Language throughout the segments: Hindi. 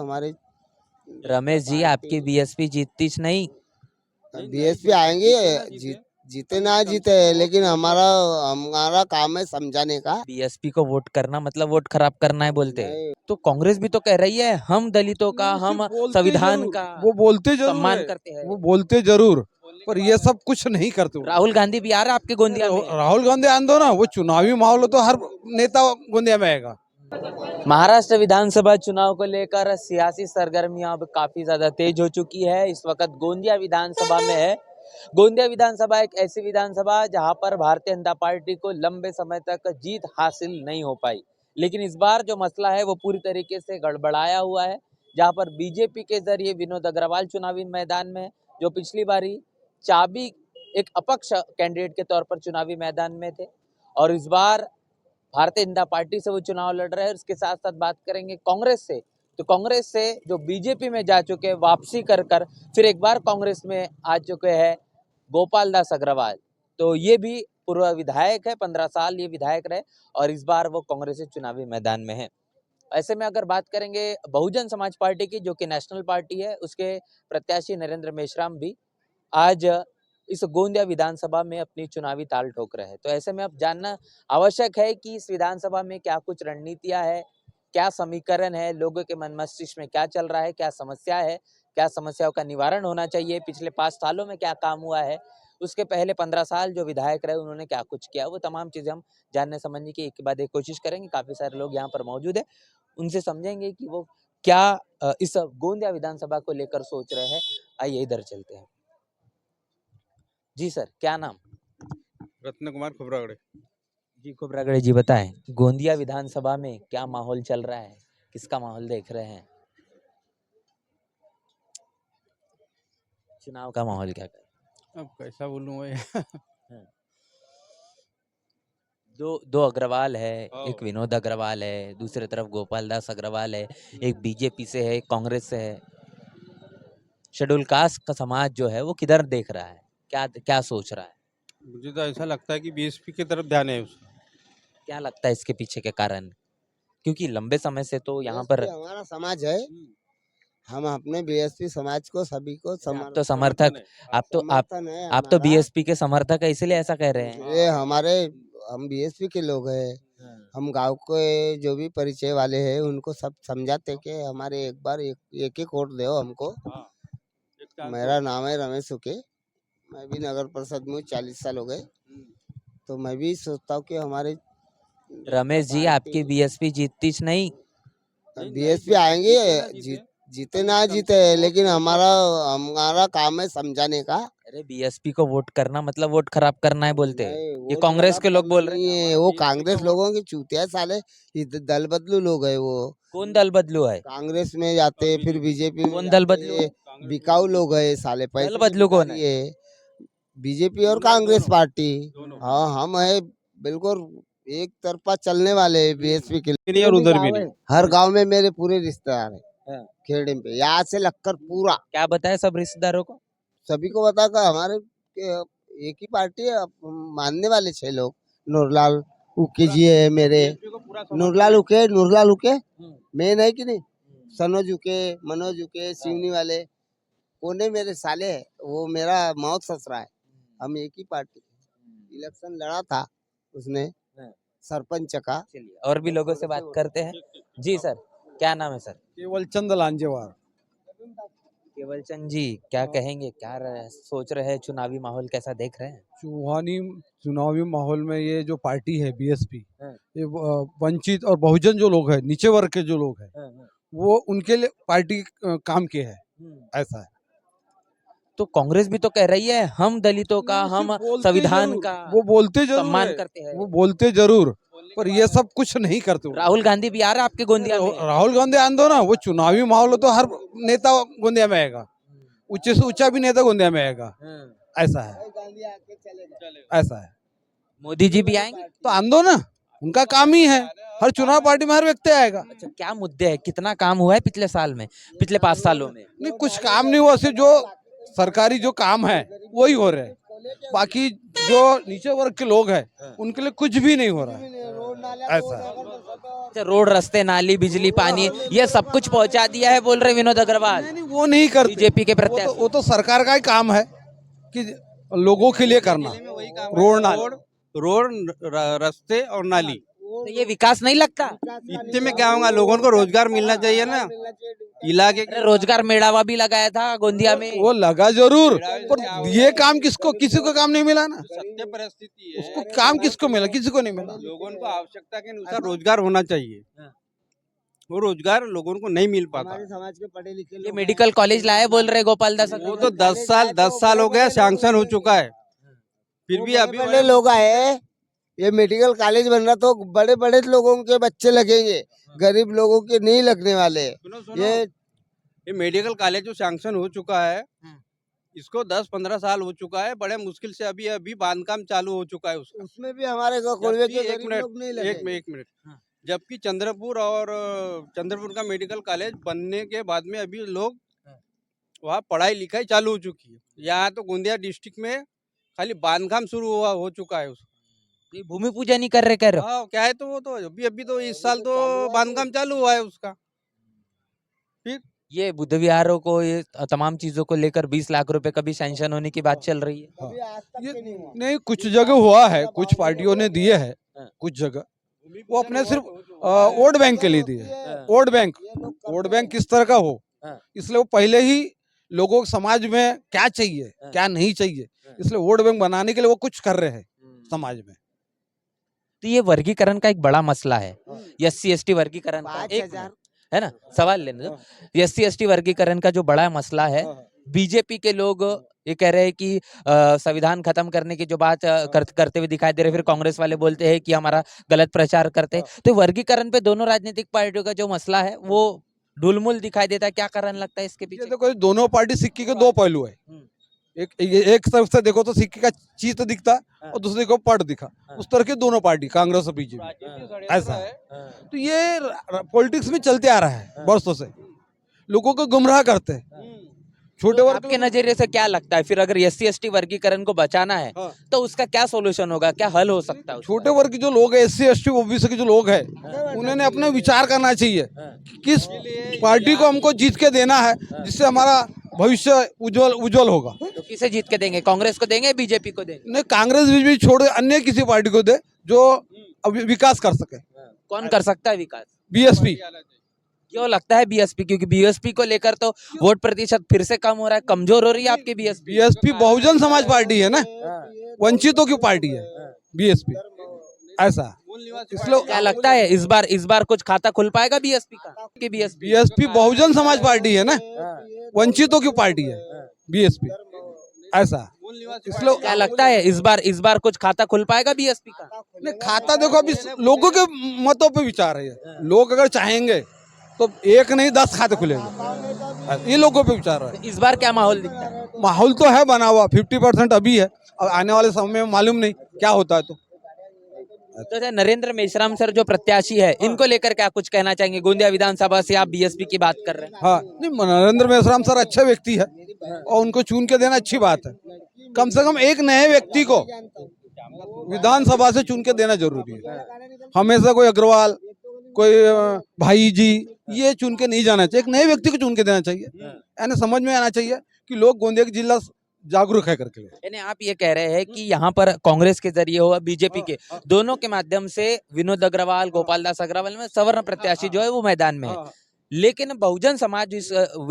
हमारे रमेश जी, आपकी बीएसपी जीतती नहीं? बीएसपी आएंगे, जीते ना जीते, लेकिन हमारा काम है समझाने का। बीएसपी को वोट करना मतलब वोट खराब करना है बोलते हैं। नहीं, तो कांग्रेस भी तो कह रही है हम दलितों का, हम संविधान का वो बोलते जरूर सम्मान है, करते हैं। वो बोलते जरूर, पर ये सब कुछ नहीं करते। राहुल गांधी भी आ रहा है आपके गोंदिया में। राहुल गांधी आने दो ना, वो चुनावी माहौल हो तो हर नेता गोंदिया में आएगा। महाराष्ट्र विधानसभा चुनाव को लेकर सियासी सरगर्मियां अब काफी ज्यादा तेज हो चुकी है। इस वक्त गोंदिया विधानसभा में है। गोंदिया विधानसभा एक ऐसी विधानसभा जहां पर भारतीय जनता पार्टी को लंबे समय तक जीत हासिल नहीं हो पाई, लेकिन इस बार जो मसला है वो पूरी तरीके से गड़बड़ाया हुआ है। जहां पर बीजेपी के जरिए विनोद अग्रवाल चुनावी मैदान में, जो पिछली बारी चाबी एक अपक्ष कैंडिडेट के तौर पर चुनावी मैदान में थे, और इस बार भारतीय जनता पार्टी से वो चुनाव लड़ रहे हैं। उसके साथ साथ बात करेंगे कांग्रेस से, तो कांग्रेस से जो बीजेपी में जा चुके हैं, वापसी कर कर फिर एक बार कांग्रेस में आ चुके हैं गोपाल दास अग्रवाल। तो ये भी पूर्व विधायक है, 15 साल ये विधायक रहे, और इस बार वो कांग्रेस से चुनावी मैदान में है। ऐसे में अगर बात करेंगे बहुजन समाज पार्टी की, जो कि नेशनल पार्टी है, उसके प्रत्याशी नरेंद्र मेश्राम भी आज इस गोंदिया विधानसभा में अपनी चुनावी ताल ठोक रहे हैं। तो ऐसे में अब जानना आवश्यक है कि इस विधानसभा में क्या कुछ रणनीतियां है, क्या समीकरण है, लोगों के मन मस्तिष्क में क्या चल रहा है, क्या समस्या है, क्या समस्याओं का निवारण होना चाहिए, पिछले 5 सालों में क्या काम हुआ है, उसके पहले 15 साल जो विधायक रहे उन्होंने क्या कुछ किया, वो तमाम चीजें हम जानने समझने की एक के बाद एक कोशिश करेंगे। काफी सारे लोग यहाँ पर मौजूद है, उनसे समझेंगे कि वो क्या इस गोंदिया विधानसभा को लेकर सोच रहे हैं। आइए इधर चलते हैं। जी सर, क्या नाम? रत्न कुमार खुबरागड़े। जी खुबरागड़े जी, बताएं गोंदिया विधानसभा में क्या माहौल चल रहा है, किसका माहौल देख रहे हैं? चुनाव का माहौल क्या कर? अब कैसा बोलूं मैं। दो अग्रवाल है, एक विनोद अग्रवाल है, दूसरी तरफ गोपाल दास अग्रवाल है, एक बीजेपी से है, एक कांग्रेस से है। शेड्यूल कास्ट का समाज जो है वो किधर देख रहा है, क्या क्या सोच रहा है? मुझे तो ऐसा लगता है कि बीएसपी की तरफ ध्यान है उसका। क्या लगता है इसके पीछे के कारण? क्योंकि लंबे समय से तो यहाँ पर हमारा समाज है, हम अपने बीएसपी समाज को सभी को आप तो समर्थक, समर्थन है आप तो हमारा। बीएसपी के समर्थक है, इसलिए ऐसा कह रहे हैं। ये हम बीएसपी के लोग हैं। हम गांव के जो भी परिचय वाले हैं उनको सब समझाते कि हमारे एक बार एक वोट दो हमको। मेरा नाम है रमेश सुके, मैं भी नगर परिषद में 40 साल हो गए। तो मैं भी सोचता हूँ कि हमारे रमेश जी, आपकी बीएसपी जीतती नहीं? बीएसपी आएंगे, जीते ना जीते, लेकिन हमारा काम है समझाने का। अरे बीएसपी को वोट करना मतलब वोट खराब करना है बोलते हैं। नहीं, ये वो कांग्रेस के लोग बोल रहे नहीं हैं। है, वो कांग्रेस लोगों के चूतिया साले, ये दल बदलू लोग है वो। कौन दल बदलू है? कांग्रेस में जाते फिर बीजेपी में कौन दल बदलू? जाते, बिकाऊ लोग है साले, दल पैसे बदलू कौन है? बीजेपी और कांग्रेस पार्टी। हाँ, हम है बिल्कुल एक तरफा चलने वाले बीएसपी के लिए। और उधर भी नहीं। हर गांव में मेरे पूरे रिश्तेदार है, हाँ। खेड़े पे यहाँ से लगकर पूरा क्या बताए सब रिश्तेदारों को? सभी को बता का हमारे एक ही पार्टी है, मानने वाले 6 लोग। नूरलाल उके जी है मेरे, नूरलाल उके मेन है कि नहीं, सनोज उके, मनोज उके, सिवनी वाले कोने मेरे साले है, वो मेरा मौत ससुरा है। हम एक ही पार्टी, इलेक्शन लड़ा था उसने सरपंच का। और भी लोगों से बात करते हैं। जी सर, क्या नाम है सर? केवल चंद लांजेवार। केवल चंद जी, क्या कहेंगे, क्या सोच रहे हैं, चुनावी माहौल कैसा देख रहे हैं? चुनावी माहौल में ये जो पार्टी है बीएसपी, ये वंचित और बहुजन जो लोग हैं, नीचे वर्ग के जो लोग हैं, वो उनके लिए पार्टी काम की है, ऐसा है। तो कांग्रेस भी तो कह रही है हम दलितों का, हम संविधान का वो बोलते जरूर सम्मान है, करते हैं। वो बोलते जरूर, पर ये सब कुछ नहीं करते। राहुल गांधी भी आ रहा है आपके गोंदिया में। राहुल गांधी आने दो ना, वो चुनावी माहौल हो तो हर नेता गोंदिया में आएगा, ऊंचे से ऊंचा भी नेता गोंदिया में आएगा, ऐसा है, ऐसा है। मोदी जी भी आएंगे तो आने दो ना, उनका काम ही है, हर चुनाव पार्टी में हर व्यक्ति आएगा। अच्छा, क्या मुद्दे है, कितना काम हुआ है पिछले साल में, पिछले 5 सालों में? नहीं, कुछ काम नहीं हुआ, सिर्फ जो सरकारी जो काम है वही हो रहे हैं, बाकी जो नीचे वर्ग के लोग हैं उनके लिए कुछ भी नहीं हो रहा है। ऐसा है। अच्छा, रोड, रास्ते, नाली, बिजली, पानी, ये सब कुछ पहुंचा दिया है बोल रहे विनोद अग्रवाल। नहीं, वो नहीं करते। बीजेपी के वो प्रत्याशी। वो तो सरकार का ही काम है कि लोगों के लिए करना, वही काम रोड है, नाली। रोड रास्ते और नाली। तो ये विकास नहीं लगता? इतने में क्या होगा, लोगों को रोजगार मिलना चाहिए ना इलाके अरे रोजगार मेड़ावा भी लगाया था गोंदिया में। वो लगा जरूर, पर ये काम किसको, किसी को काम नहीं मिला ना। सत्य परिस्थिति है। उसको काम किसको मिला, किसी को नहीं मिला। लोगों को आवश्यकता के अनुसार रोजगार होना चाहिए, वो रोजगार लोगों को नहीं मिल पाता। हमारे समाज के पढ़े लिखे ये लोग मेडिकल कॉलेज लाए बोल रहे गोपाल दास वो तो 10 साल हो गया सैंक्शन हो चुका है, फिर भी अभी बड़े लोग आए। ये मेडिकल कॉलेज बन रहा तो बड़े बड़े लोगों के बच्चे लगेंगे, गरीब लोगों के नहीं लगने वाले। सुनो, ये मेडिकल कॉलेज जो सैंक्शन हो चुका है, इसको 10-15 साल हो चुका है, बड़े मुश्किल से अभी अभी बांधकाम चालू हो चुका है उसका। उसमें भी हमारे कोलवे जबकि के एक गरीब लोग नहीं मिनट, लगे। एक मिनट, जबकि चंद्रपुर का मेडिकल कॉलेज बनने के बाद में अभी लोग वहाँ पढ़ाई लिखाई चालू हो चुकी है। यहाँ तो गोंदिया डिस्ट्रिक्ट में खाली बांधकाम शुरू हो चुका है उसका। ये भूमि पूजन नहीं कर रहे, कह रहे हो? हाँ, क्या है तो वो तो अभी तो इस साल तो बांधकाम चालू हुआ है उसका। फिर ये बुद्ध विहारों को, ये तमाम चीजों को लेकर 20 लाख रुपए का भी सैंक्शन होने की बात चल रही है। अभी आज तक ये के नहीं हुआ। नहीं, कुछ जगह हुआ है, कुछ पार्टियों ने दिए है, कुछ जगह वो अपने सिर्फ वोट बैंक के लिए दिए है। वोट बैंक किस तरह का हो, इसलिए वो पहले ही लोगों के समाज में क्या चाहिए क्या नहीं चाहिए, इसलिए वोट बैंक बनाने के लिए वो कुछ कर रहे हैं समाज में। तो ये वर्गीकरण का एक बड़ा मसला है, SC ST वर्गीकरण का। 5,000 है ना, सवाल लेने दो। SC ST वर्गीकरण का जो बड़ा मसला है, बीजेपी के लोग ये कह रहे हैं कि संविधान खत्म करने की जो बात करते हुए दिखाई दे रहे, फिर कांग्रेस वाले बोलते हैं कि हमारा गलत प्रचार करते हैं। तो वर्गीकरण पे दोनों राजनीतिक पार्टियों का जो मसला है वो ढुलमुल दिखाई देता है। क्या कारण लगता है इसके ये पीछे? देखो, दोनों पार्टी सिक्के के दो पहलू है। एक तरफ से देखो तो सिक्के का चीज दिखता है और दूसरे को पट दिखा, उस तरह के दोनों पार्टी कांग्रेस और बीजेपी ऐसा है। तो ये पॉलिटिक्स में चलते आ रहा है वर्षों से, लोगों को गुमराह करते हैं। छोटे वर्ग आपके नजरिए से क्या लगता है फिर, अगर SC ST वर्गीकरण को बचाना है तो उसका क्या सोल्यूशन होगा, क्या हल हो सकता है उसका? छोटे वर्ग के जो लोग हैं, SC ST OBC के जो लोग हैं, उन्होंने अपने विचार करना चाहिए किस पार्टी को हमको जीत के देना है जिससे हमारा भविष्य उज्जवल होगा। तो किसे जीत के देंगे, कांग्रेस को देंगे, बीजेपी को देंगे? नहीं, कांग्रेस भी छोड़ अन्य किसी पार्टी को दे जो विकास कर सके। कौन कर सकता है विकास? BSP। क्यों लगता है BSP? क्योंकि BSP को लेकर तो वोट प्रतिशत फिर से कम हो रहा है, कमजोर हो रही है आपकी BSP। BSP Bahujan Samaj party है ना, वंचितों की पार्टी है BSP, ऐसा। इसलिए क्या लगता है इस बार कुछ खाता खुल पाएगा BSP का? कि BSP बहुजन समाज पार्टी है ना, वंचितों की पार्टी है BSP, ऐसा। इसलिए क्या लगता है इस बार कुछ खाता खुल पाएगा BSP का? नहीं, खाता देखो अभी लोगों के मतों पे विचार है। लोग अगर चाहेंगे तो 1 नहीं 10 खाते खुलेंगे, ये लोगों पे विचार है। इस बार क्या माहौल दिखता है? माहौल तो है बना हुआ, 50% अभी है, और आने वाले समय में मालूम नहीं क्या होता है। तो जैसे नरेंद्र मेश्राम सर जो प्रत्याशी है, इनको लेकर क्या कुछ कहना चाहेंगे? गोंदिया विधानसभा से आप BSP की बात कर रहे हैं। हाँ, नहीं, नरेंद्र मेश्राम सर अच्छे व्यक्ति है और उनको चुन के देना अच्छी बात है। कम से कम एक नए व्यक्ति को विधानसभा से चुन के देना जरूरी है। हमेशा कोई अग्रवाल, कोई भाई जी, ये चुन के नहीं जाना चाहिए। एक नए व्यक्ति को चुन के देना चाहिए, यानी समझ में आना चाहिए कि लोग गोंदिया की जिला जागरूक है करके। यानी आप ये कह रहे हैं कि यहाँ पर कांग्रेस के जरिए हो, बीजेपी के, दोनों के माध्यम से विनोद अग्रवाल, गोपाल दास अग्रवाल में सवर्ण प्रत्याशी जो है वो मैदान में है, लेकिन बहुजन समाज इस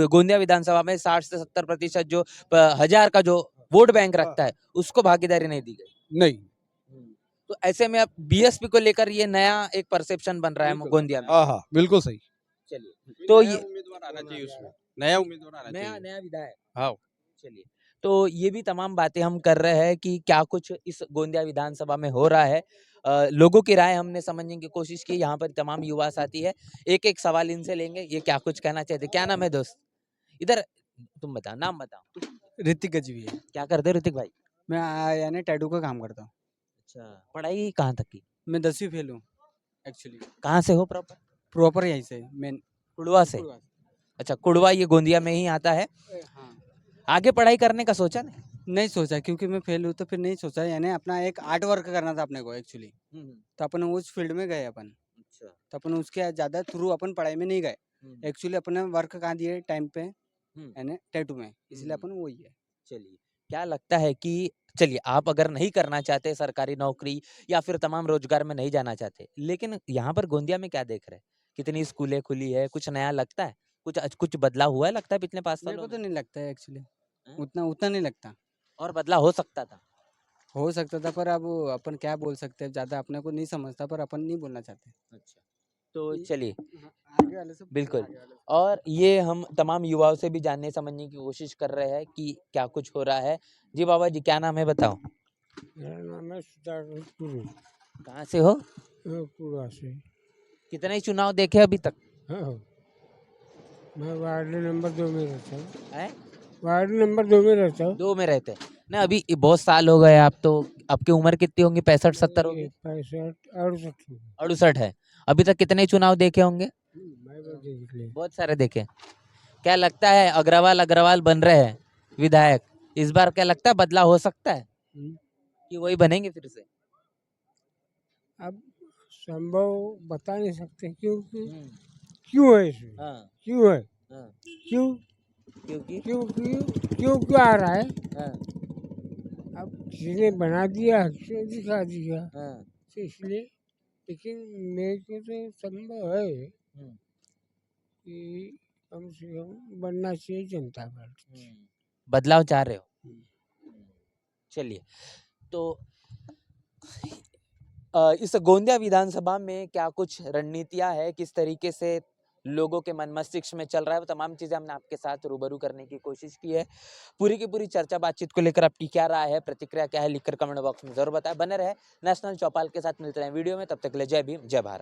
गोंदिया विधानसभा में 60 से 70% जो 1000 का जो वोट बैंक रखता है, उसको भागीदारी नहीं दी गई। नहीं, तो ऐसे में अब BSP को लेकर ये नया एक परसेप्शन बन रहा है गोंदिया में। हाँ, बिल्कुल सही। चलिए, तो ये उम्मीदवार आना चाहिए उसमें, नया उम्मीदवार आना चाहिए। नया विधायक। हाँ, चलिए, तो ये भी तमाम बातें हम कर रहे हैं कि क्या कुछ इस गोंदिया विधानसभा में हो रहा है। लोगों की राय हमने समझने की कोशिश की। यहाँ पर तमाम युवा साथी है, एक एक सवाल इनसे लेंगे, ये क्या कुछ कहना चाहते। क्या नाम है दोस्त? इधर तुम बताओ, नाम बताओ। ऋतिक गजवी है। क्या करते हो ऋतिक भाई? मैं यानी टैटू का काम करता हूँ। अच्छा, पढ़ाई कहाँ तक की? मैं 10वीं फेल हूँ एक्चुअली। कहाँ से हो प्रॉपर? प्रॉपर यहीं से मेन कुड़वा से। अच्छा, कुड़वा ये गोंदिया में ही आता है। हाँ, आगे पढ़ाई करने का सोचा नहीं? नहीं सोचा क्योंकि मैं फेल हूँ तो फिर नहीं सोचा, यानी अपना एक आर्ट वर्क करना था अपने को एक्चुअली। तो अपन उस फील्ड में गए अपन। अच्छा। तो अपन उसके ज़्यादा थ्रू अपन पढ़ाई में नहीं गए। एक्चुअली अपने वर्क कहाँ दिए टाइम पे, यानी टैटू में, इसलिए अपन वही है। चलिए, क्या लगता है कि चलिए आप अगर नहीं करना चाहते सरकारी नौकरी या फिर तमाम रोजगार में नहीं जाना चाहते, लेकिन यहाँ पर गोंदिया में क्या देख रहे हैं? कितनी स्कूलें खुली है, कुछ नया लगता है? कुछ बदलाव हुआ है लगता है पिछले 5 मेरे सालों को तो में? नहीं लगता है एक्चुअली, हैं? उतना नहीं लगता। और बदलाव हो सकता था? हो सकता था पर अब अपन क्या बोल सकते हैं, ज़्यादा अपने को नहीं समझता, पर अपन नहीं बोलना चाहते। अच्छा, तो चलिए हाँ, आगे वाले से पूछो, बिल्कुल। आगे वाले से। और ये हम तमाम युवाओं से भी जानने समझने की कोशिश कर रहे हैं कि क्या कुछ हो रहा है। जी बाबा जी, क्या नाम है बताओ? मेरा नाम है सुधाकर पुरू, कहाँ से हो? पूरा से। कितने ही चुनाव देखे अभी तक? हाँ, मैं वार्ड नंबर 2 में रहता हूँ। हैं? वार्ड नंबर 2 में रहता हूँ। 2 में रहते हैं। ना अभी ये बहुत साल हो गए आप तो, आपकी उम्र कितनी होंगी? 65-70 होगी? 65 68 68 है। अभी तक कितने चुनाव देखे होंगे? मैं वो देख लिया। बहुत सारे देखे। क्या लगता है अग्रवाल बन रहे हैं विधायक, इस बार क्या लगता है बदलाव हो सकता है हम्म, कि वही बनेंगे फिर से? अब संभव बता नहीं सकते क्योंकि हम्म, क्यों है इसमें, हाँ, क्यों है, हाँ, क्यों क्योंकि क्यों क्यों क्यों क्यों आ रहा है। हाँ, अब किसी ने बना दिया, किसी ने दिखा दिया, हाँ, तो इसलिए। लेकिन मेरे को तो संभव है हम्म, कि कम से कम बनना चाहिए जनता पार्टी। बदलाव चाह रहे हो? चलिए, तो इस गोंदिया विधानसभा में क्या कुछ रणनीतियां है, किस तरीके से लोगों के मन मस्तिष्क में चल रहा है, वो तमाम चीजें हमने आपके साथ रूबरू करने की कोशिश की है। पूरी की पूरी चर्चा बातचीत को लेकर आपकी क्या राय है, प्रतिक्रिया क्या है, लिखकर कमेंट बॉक्स में जरूर बताएं। बने रहे नेशनल चौपाल के साथ, मिलते हैं वीडियो में, तब तक के लिए जय भीम जय भारत।